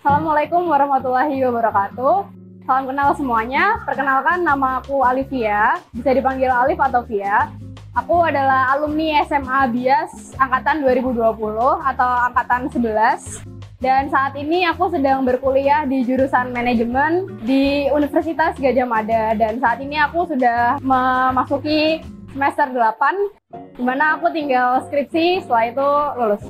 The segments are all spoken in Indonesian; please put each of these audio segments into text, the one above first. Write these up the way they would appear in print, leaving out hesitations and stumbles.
Assalamualaikum warahmatullahi wabarakatuh. Salam kenal semuanya. Perkenalkan, nama aku Alivia, bisa dipanggil Alif atau Via. Aku adalah alumni SMA BIAS angkatan 2020 atau angkatan 11. Dan saat ini aku sedang berkuliah di jurusan manajemen di Universitas Gadjah Mada. Dan saat ini aku sudah memasuki semester 8, di mana aku tinggal skripsi, setelah itu lulus.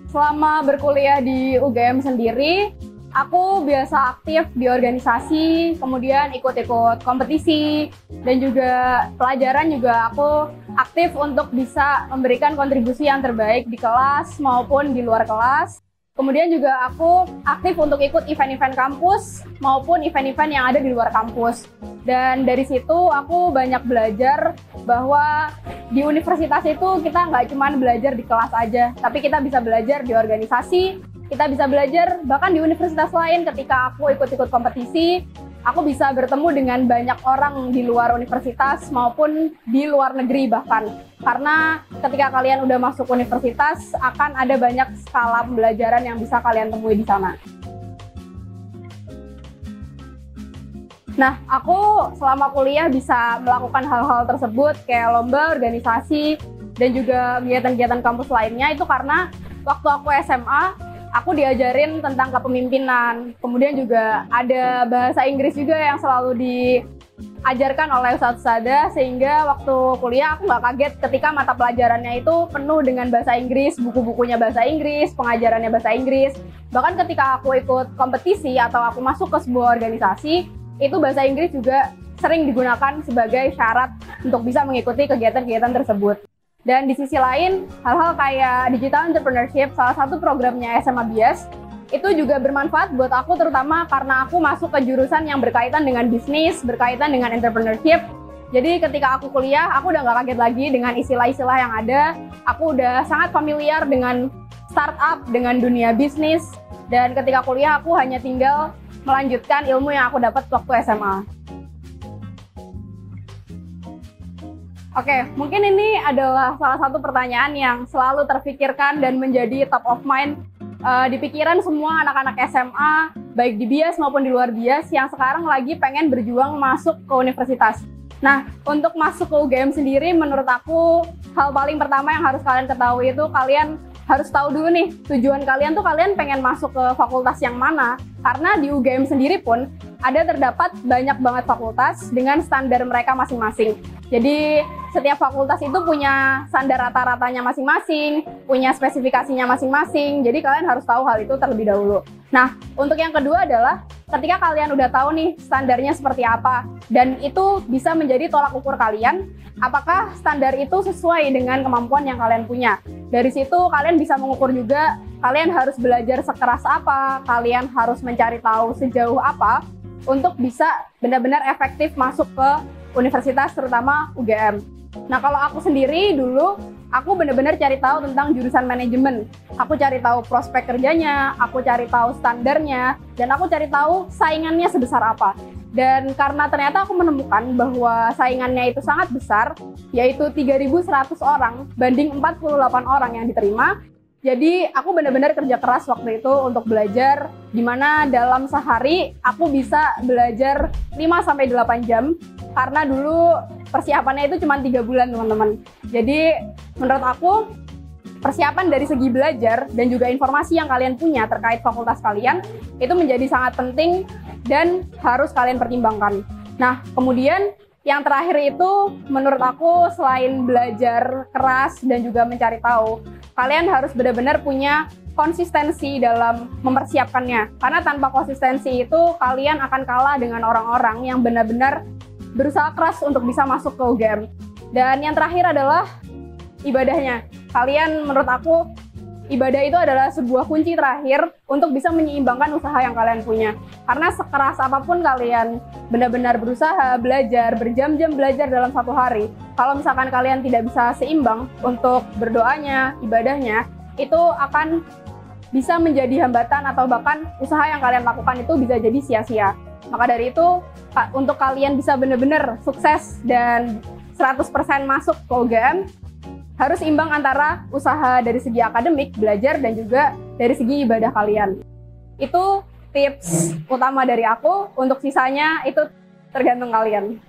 Selama berkuliah di UGM sendiri, aku biasa aktif di organisasi, kemudian ikut-ikut kompetisi, dan juga pelajaran juga aku aktif untuk bisa memberikan kontribusi yang terbaik di kelas maupun di luar kelas. Kemudian juga aku aktif untuk ikut event-event kampus maupun event-event yang ada di luar kampus. Dan dari situ aku banyak belajar bahwa di universitas itu kita nggak cuma belajar di kelas aja, tapi kita bisa belajar di organisasi, kita bisa belajar bahkan di universitas lain. Ketika aku ikut-ikut kompetisi, aku bisa bertemu dengan banyak orang di luar universitas maupun di luar negeri bahkan. Karena ketika kalian udah masuk universitas, akan ada banyak skala pembelajaran yang bisa kalian temui di sana. Nah, aku selama kuliah bisa melakukan hal-hal tersebut kayak lomba, organisasi, dan juga kegiatan-kegiatan kampus lainnya itu karena waktu aku SMA, aku diajarin tentang kepemimpinan. Kemudian juga ada bahasa Inggris juga yang selalu diajarkan oleh ustadz-ustadzah, sehingga waktu kuliah aku nggak kaget ketika mata pelajarannya itu penuh dengan bahasa Inggris, buku-bukunya bahasa Inggris, pengajarannya bahasa Inggris. Bahkan ketika aku ikut kompetisi atau aku masuk ke sebuah organisasi, itu bahasa Inggris juga sering digunakan sebagai syarat untuk bisa mengikuti kegiatan-kegiatan tersebut. Dan di sisi lain, hal-hal kayak digital entrepreneurship, salah satu programnya SMA BIAS, itu juga bermanfaat buat aku, terutama karena aku masuk ke jurusan yang berkaitan dengan bisnis, berkaitan dengan entrepreneurship. Jadi ketika aku kuliah, aku udah nggak kaget lagi dengan istilah-istilah yang ada. Aku udah sangat familiar dengan startup, dengan dunia bisnis. Dan ketika kuliah, aku hanya tinggal melanjutkan ilmu yang aku dapat waktu SMA. Oke, mungkin ini adalah salah satu pertanyaan yang selalu terfikirkan dan menjadi top of mind di pikiran semua anak-anak SMA, baik di BIAS maupun di luar BIAS, yang sekarang lagi pengen berjuang masuk ke universitas. Nah, untuk masuk ke UGM sendiri, menurut aku, hal paling pertama yang harus kalian ketahui itu kalian harus tahu dulu nih, tujuan kalian tuh kalian pengen masuk ke fakultas yang mana. Karena di UGM sendiri pun terdapat banyak banget fakultas dengan standar mereka masing-masing. Jadi setiap fakultas itu punya standar rata-ratanya masing-masing, punya spesifikasinya masing-masing. Jadi kalian harus tahu hal itu terlebih dahulu. Nah, untuk yang kedua adalah ketika kalian udah tahu nih standarnya seperti apa, dan itu bisa menjadi tolak ukur kalian, apakah standar itu sesuai dengan kemampuan yang kalian punya. Dari situ kalian bisa mengukur juga, kalian harus belajar sekeras apa, kalian harus mencari tahu sejauh apa, untuk bisa benar-benar efektif masuk ke universitas, terutama UGM. Nah, kalau aku sendiri dulu, aku benar-benar cari tahu tentang jurusan manajemen. Aku cari tahu prospek kerjanya, aku cari tahu standarnya, dan aku cari tahu saingannya sebesar apa. Dan karena ternyata aku menemukan bahwa saingannya itu sangat besar, yaitu 3.100 orang banding 48 orang yang diterima. Jadi aku benar-benar kerja keras waktu itu untuk belajar, di mana dalam sehari aku bisa belajar 5-8 jam, karena dulu persiapannya itu cuma 3 bulan, teman-teman. Jadi menurut aku, persiapan dari segi belajar dan juga informasi yang kalian punya terkait fakultas kalian, itu menjadi sangat penting dan harus kalian pertimbangkan. Nah, kemudian yang terakhir itu menurut aku, selain belajar keras dan juga mencari tahu, kalian harus benar-benar punya konsistensi dalam mempersiapkannya. Karena tanpa konsistensi itu, kalian akan kalah dengan orang-orang yang benar-benar berusaha keras untuk bisa masuk ke UGM. Dan yang terakhir adalah ibadahnya. Kalian, menurut aku, ibadah itu adalah sebuah kunci terakhir untuk bisa menyeimbangkan usaha yang kalian punya. Karena sekeras apapun kalian benar-benar berusaha, belajar, berjam-jam belajar dalam satu hari, kalau misalkan kalian tidak bisa seimbang untuk berdoanya, ibadahnya, itu akan bisa menjadi hambatan atau bahkan usaha yang kalian lakukan itu bisa jadi sia-sia. Maka dari itu, untuk kalian bisa benar-benar sukses dan 100% masuk ke UGM, harus imbang antara usaha dari segi akademik, belajar, dan juga dari segi ibadah kalian. Itu tips utama dari aku, untuk sisanya itu tergantung kalian.